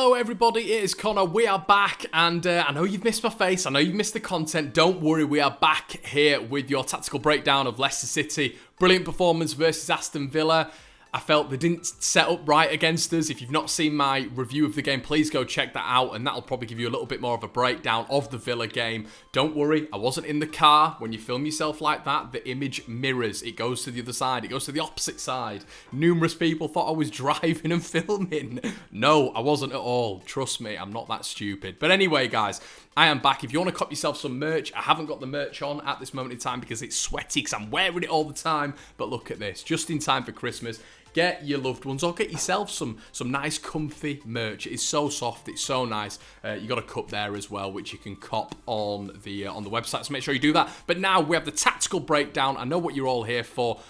Hello everybody, it is Connor, we are back, and I know you've missed my face, I know you've missed the content, don't worry, we are back here with your tactical breakdown of Leicester City. Brilliant performance versus Aston Villa. I felt they didn't set up right against us. If you've not seen my review of the game, please go check that out, and that'll probably give you a little bit more of a breakdown of the Villa game. Don't worry, I wasn't in the car. When you film yourself like that, the image mirrors. It goes to the other side. It goes to the opposite side. Numerous people thought I was driving and filming. No, I wasn't at all. Trust me, I'm not that stupid. But anyway, guys, I am back. If you want to cop yourself some merch, I haven't got the merch on at this moment in time because it's sweaty because I'm wearing it all the time. But look at this, just in time for Christmas. Get your loved ones or get yourself some nice comfy merch. It is so soft, it's so nice. You got a cup there as well, which you can cop on the website. So make sure you do that. But now we have the tactical breakdown. I know what you're all here for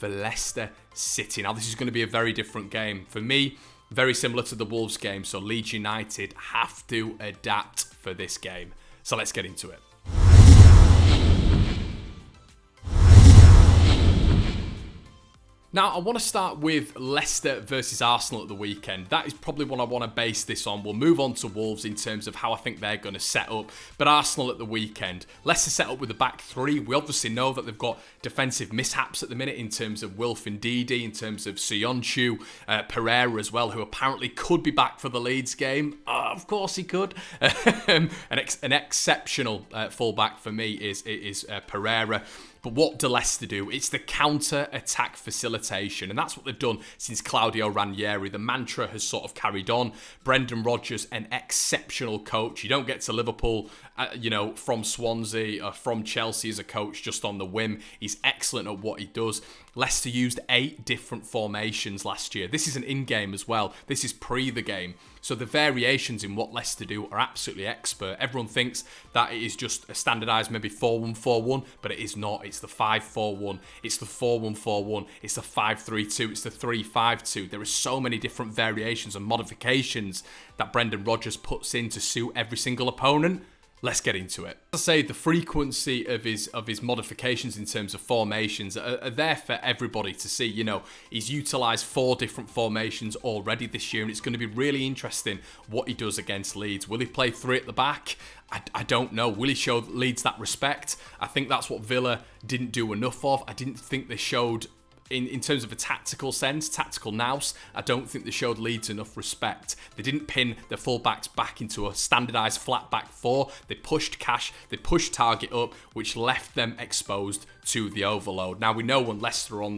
Leicester City. Now this is going to be a very different game for me. Very similar to the Wolves game. So Leeds United have to adapt for this game. So let's get into it. Now, I want to start with Leicester versus Arsenal at the weekend. That is probably what I want to base this on. We'll move on to Wolves in terms of how I think they're going to set up. But Arsenal at the weekend. Leicester set up with a back three. We obviously know that they've got defensive mishaps at the minute in terms of Wilf and Ndidi, in terms of Söyüncü, Pereira as well, who apparently could be back for the Leeds game. Of course he could. An exceptional fullback for me is Pereira. But what do Leicester do? It's the counter-attack facilitation. And that's what they've done since Claudio Ranieri. The mantra has sort of carried on. Brendan Rodgers, an exceptional coach. You don't get to Liverpool, from Swansea or from Chelsea as a coach just on the whim. He's excellent at what he does. Leicester used 8 different formations last year. This is an in-game as well. This is pre the game. So the variations in what Leicester do are absolutely expert. Everyone thinks that it is just a standardised maybe 4-1-4-1, but it is not. It's the 5-4-1. It's the 4-1-4-1. It's the 5-3-2. It's the 3-5-2. There are so many different variations and modifications that Brendan Rodgers puts in to suit every single opponent. Let's get into it. As I say, the frequency of his modifications in terms of formations are there for everybody to see. You know, he's utilised 4 different formations already this year, and it's going to be really interesting what he does against Leeds. Will he play 3 at the back? I don't know. Will he show Leeds that respect? I think that's what Villa didn't do enough of. I didn't think they showed... In terms of a tactical sense, tactical nous, I don't think they showed Leeds enough respect. They didn't pin their fullbacks back into a standardised flat back 4. They pushed Cash, they pushed Target up, which left them exposed to the overload. Now we know when Leicester are on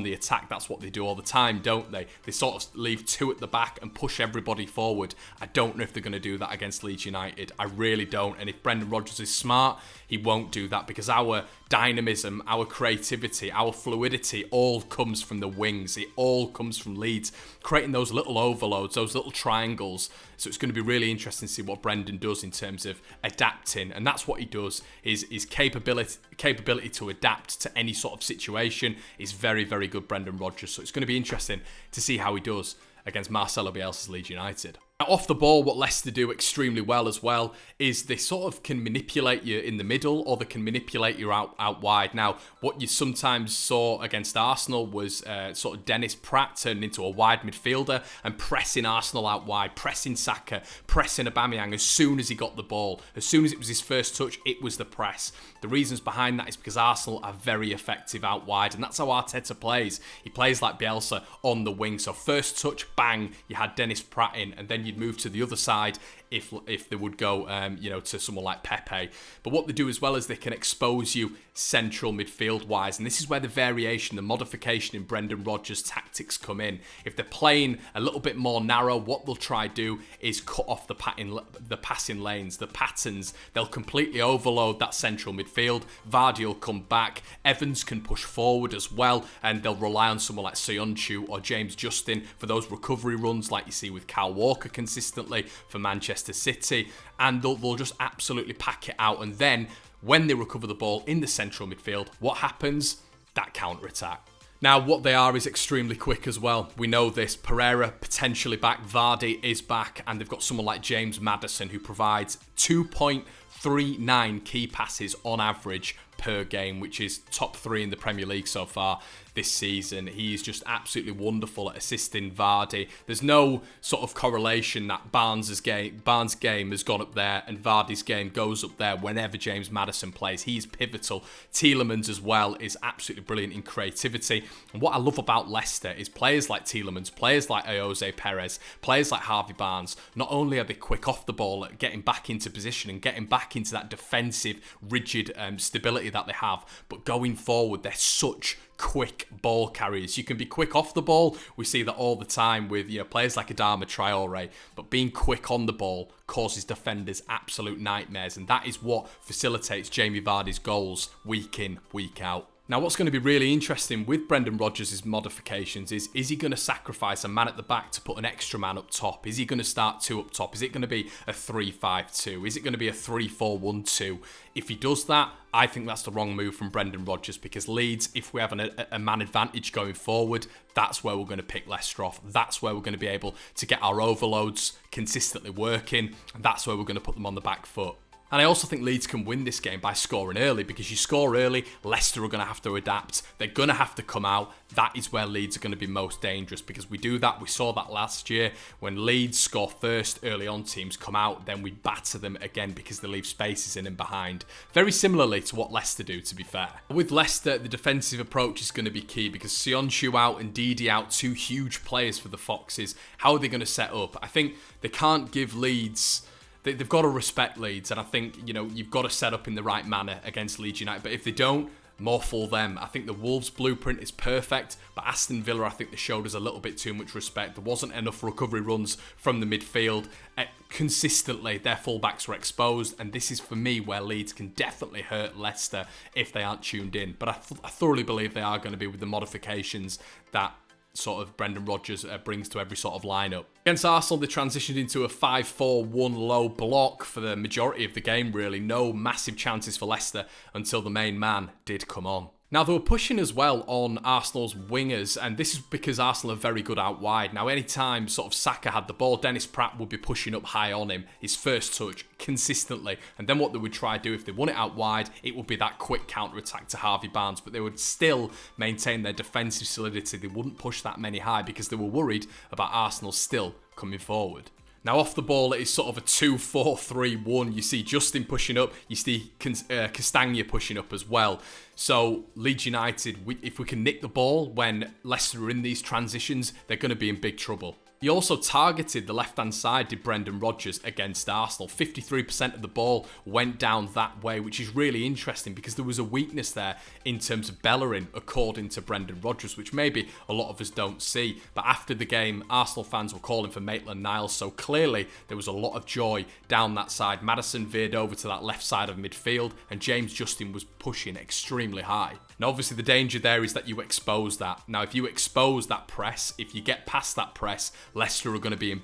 the attack, that's what they do all the time, don't they? They sort of leave 2 at the back and push everybody forward. I don't know if they're going to do that against Leeds United. I really don't. And if Brendan Rodgers is smart, he won't do that, because our dynamism, our creativity, our fluidity all comes from the wings. It all comes from Leeds creating those little overloads, those little triangles. So it's going to be really interesting to see what Brendan does in terms of adapting, and that's what he does. His capability to adapt to any sort of situation is very, very good, Brendan Rodgers. So it's going to be interesting to see how he does against Marcelo Bielsa's Leeds United. Now, off the ball, what Leicester do extremely well as well is they sort of can manipulate you in the middle, or they can manipulate you out wide. Now, what you sometimes saw against Arsenal was sort of Dennis Praet turning into a wide midfielder and pressing Arsenal out wide, pressing Saka, pressing Aubameyang as soon as he got the ball. As soon as it was his first touch, it was the press. The reasons behind that is because Arsenal are very effective out wide, and that's how Arteta plays. He plays like Bielsa on the wing. So first touch, bang, you had Dennis Praet in, and then you'd move to the other side if they would go, to someone like Pepe. But what they do as well is they can expose you central midfield wise, and this is where the variation, the modification in Brendan Rodgers' tactics come in. If they're playing a little bit more narrow, what they'll try to do is cut off the passing lanes, the patterns. They'll completely overload that central midfield. Vardy will come back. Evans can push forward as well, and they'll rely on someone like Söyüncü or James Justin for those recovery runs like you see with Kyle Walker consistently for Manchester City, and they'll just absolutely pack it out. And then when they recover the ball in the central midfield, what happens? That counter-attack. Now, what they are is extremely quick as well. We know this. Pereira potentially back. Vardy is back. And they've got someone like James Maddison who provides 2.3 3.9 key passes on average per game, which is top 3 in the Premier League so far this season. He is just absolutely wonderful at assisting Vardy. There's no sort of correlation that Barnes' game has gone up there and Vardy's game goes up there whenever James Maddison plays. He's pivotal. Tielemans as well is absolutely brilliant in creativity. And what I love about Leicester is players like Tielemans, players like Jose Perez, players like Harvey Barnes. Not only are they quick off the ball at getting back into position and getting back into that defensive, rigid stability that they have, but going forward, they're such quick ball carriers. You can be quick off the ball. We see that all the time with players like Adama Traore, but being quick on the ball causes defenders absolute nightmares, and that is what facilitates Jamie Vardy's goals week in, week out. Now, what's going to be really interesting with Brendan Rodgers' modifications is he going to sacrifice a man at the back to put an extra man up top? Is he going to start 2 up top? Is it going to be a 3-5-2? Is it going to be a 3-4-1-2? If he does that, I think that's the wrong move from Brendan Rodgers, because Leeds, if we have a man advantage going forward, that's where we're going to pick Leicester off. That's where we're going to be able to get our overloads consistently working, and that's where we're going to put them on the back foot. And I also think Leeds can win this game by scoring early, because you score early, Leicester are going to have to adapt. They're going to have to come out. That is where Leeds are going to be most dangerous, because we do that. We saw that last year. When Leeds score first early on, teams come out, then we batter them again because they leave spaces in and behind. Very similarly to what Leicester do, to be fair. With Leicester, the defensive approach is going to be key, because Sionchu out and Didi out, 2 huge players for the Foxes. How are they going to set up? I think they can't give Leeds... They've got to respect Leeds, and I think, you've got to set up in the right manner against Leeds United. But if they don't, more for them. I think the Wolves blueprint is perfect, but Aston Villa, I think they showed us a little bit too much respect. There wasn't enough recovery runs from the midfield. Consistently, their fullbacks were exposed, and this is, for me, where Leeds can definitely hurt Leicester if they aren't tuned in. But I thoroughly believe they are going to be, with the modifications that sort of Brendan Rodgers brings to every sort of lineup. Against Arsenal, they transitioned into a 5-4-1 low block for the majority of the game, really. No massive chances for Leicester until the main man did come on. Now, they were pushing as well on Arsenal's wingers, and this is because Arsenal are very good out wide. Now, anytime sort of Saka had the ball, Dennis Pratt would be pushing up high on him, his first touch, consistently. And then what they would try to do, if they won it out wide, it would be that quick counter-attack to Harvey Barnes, but they would still maintain their defensive solidity. They wouldn't push that many high because they were worried about Arsenal still coming forward. Now, off the ball, it is sort of a 2-4-3-1. You see Justin pushing up. You see Castagna pushing up as well. So, Leeds United, if we can nick the ball when Leicester are in these transitions, they're going to be in big trouble. He also targeted the left-hand side, did Brendan Rodgers, against Arsenal. 53% of the ball went down that way, which is really interesting because there was a weakness there in terms of Bellerin, according to Brendan Rodgers, which maybe a lot of us don't see. But after the game, Arsenal fans were calling for Maitland-Niles, so clearly there was a lot of joy down that side. Maddison veered over to that left side of midfield, and James Justin was pushing extremely high. Now, obviously, the danger there is that you expose that. Now, if you expose that press, if you get past that press, Leicester are going to be in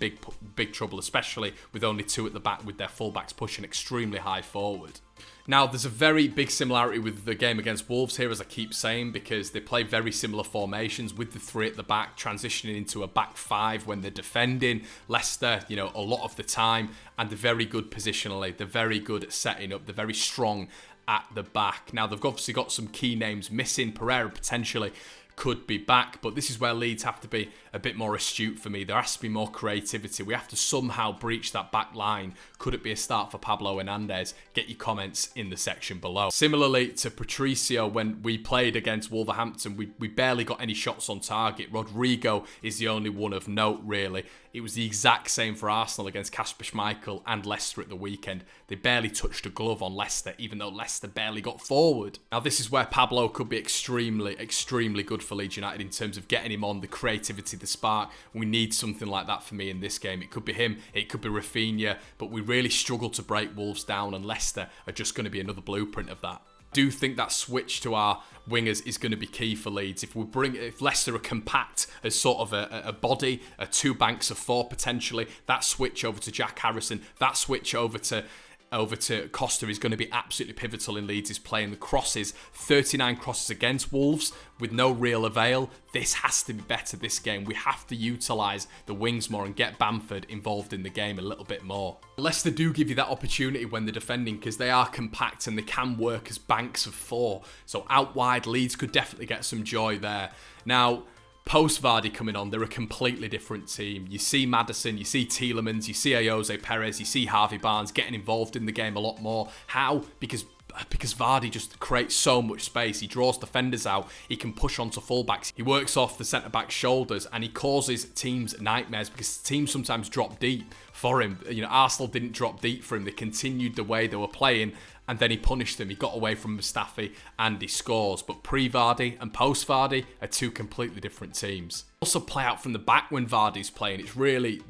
big trouble, especially with only 2 at the back, with their fullbacks pushing extremely high forward. Now, there's a very big similarity with the game against Wolves here, as I keep saying, because they play very similar formations with the 3 at the back, transitioning into a back 5 when they're defending. Leicester, a lot of the time, and they're very good positionally. They're very good at setting up. They're very strong at the back. Now, they've obviously got some key names missing. Pereira potentially could be back, but this is where Leeds have to be a bit more astute for me. There has to be more creativity. We have to somehow breach that back line. Could it be a start for Pablo Hernandez? Get your comments in the section below. Similarly to Patricio, when we played against Wolverhampton, we barely got any shots on target. Rodrigo is the only one of note, really. It was the exact same for Arsenal against Kasper Schmeichel and Leicester at the weekend. They barely touched a glove on Leicester, even though Leicester barely got forward. Now, this is where Pablo could be extremely, extremely good for Leeds United in terms of getting him on, the creativity, the spark. We need something like that for me in this game. It could be him, it could be Rafinha, but we really struggle to break Wolves down, and Leicester are just going to be another blueprint of that. I do think that switch to our wingers is going to be key for Leeds. If Leicester are compact as sort of a body, 2 banks of 4 potentially, that switch over to Jack Harrison, that switch over to over to Costa is going to be absolutely pivotal in Leeds' play. And the crosses, 39 crosses against Wolves with no real avail. This has to be better this game. We have to utilise the wings more and get Bamford involved in the game a little bit more. Leicester do give you that opportunity when they're defending because they are compact and they can work as banks of 4. So out wide, Leeds could definitely get some joy there. Now, post Vardy coming on, they're a completely different team. You see Maddison, you see Tielemans, you see Jose Perez, you see Harvey Barnes getting involved in the game a lot more. How? Because Vardy just creates so much space. He draws defenders out. He can push onto fullbacks. He works off the centre-back's shoulders and he causes teams nightmares because teams sometimes drop deep for him. You know, Arsenal didn't drop deep for him. They continued the way they were playing and then he punished them. He got away from Mustafi and he scores. But pre-Vardy and post-Vardy are two completely different teams. Also play out from the back when Vardy's playing. It's really...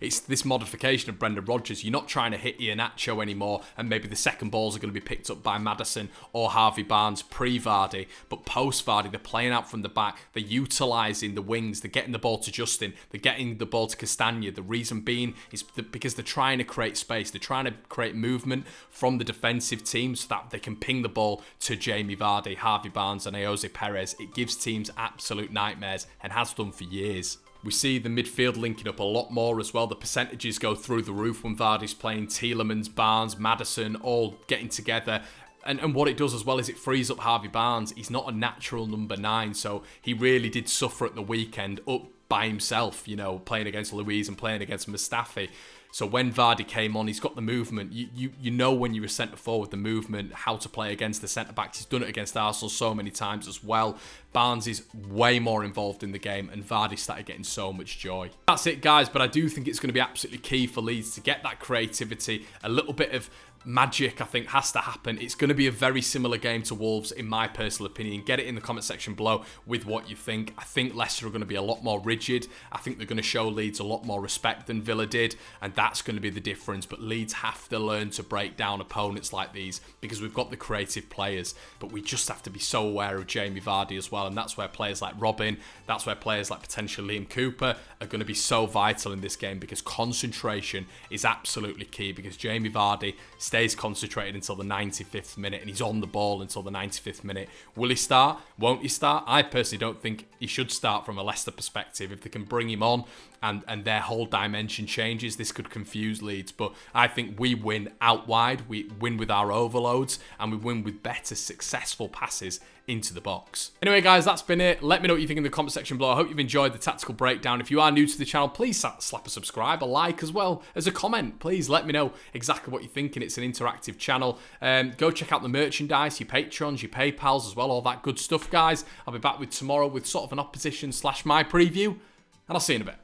It's this modification of Brendan Rodgers. You're not trying to hit Iheanacho anymore and maybe the second balls are going to be picked up by Maddison or Harvey Barnes pre-Vardy. But post-Vardy, they're playing out from the back. They're utilising the wings. They're getting the ball to Justin. They're getting the ball to Castagna. The reason being is because they're trying to create space. They're trying to create movement from the defensive team so that they can ping the ball to Jamie Vardy, Harvey Barnes and Jose Perez. It gives teams absolute nightmares and has done for years. We see the midfield linking up a lot more as well. The percentages go through the roof when Vardy's playing. Tielemans, Barnes, Maddison, all getting together. And what it does as well is it frees up Harvey Barnes. He's not a natural number 9, so he really did suffer at the weekend up by himself, you know, playing against Luiz and playing against Mustafi. So when Vardy came on, he's got the movement. You know when you're a centre-forward, the movement, how to play against the centre-backs. He's done it against Arsenal so many times as well. Barnes is way more involved in the game and Vardy started getting so much joy. That's it, guys, but I do think it's going to be absolutely key for Leeds to get that creativity, a little bit of magic, I think, has to happen. It's going to be a very similar game to Wolves, in my personal opinion. Get it in the comment section below with what you think. I think Leicester are going to be a lot more rigid. I think they're going to show Leeds a lot more respect than Villa did, and that's going to be the difference. But Leeds have to learn to break down opponents like these because we've got the creative players, but we just have to be so aware of Jamie Vardy as well, and that's where players like Robin, that's where players like potentially Liam Cooper are going to be so vital in this game because concentration is absolutely key because Jamie Vardy stays concentrated until the 95th minute and he's on the ball until the 95th minute. Will he start? Won't he start? I personally don't think he should start from a Leicester perspective. If they can bring him on and their whole dimension changes, this could confuse Leeds. But I think we win out wide, we win with our overloads, and we win with better successful passes into the box. Anyway, guys, that's been it. Let me know what you think in the comment section below. I hope you've enjoyed the tactical breakdown. If you are new to the channel, please slap a subscribe, a like, as well as a comment. Please let me know exactly what you're thinking. It's an interactive channel. Go check out the merchandise, your Patrons, your PayPals as well, all that good stuff, guys. I'll be back with tomorrow with sort of an opposition / my preview, and I'll see you in a bit.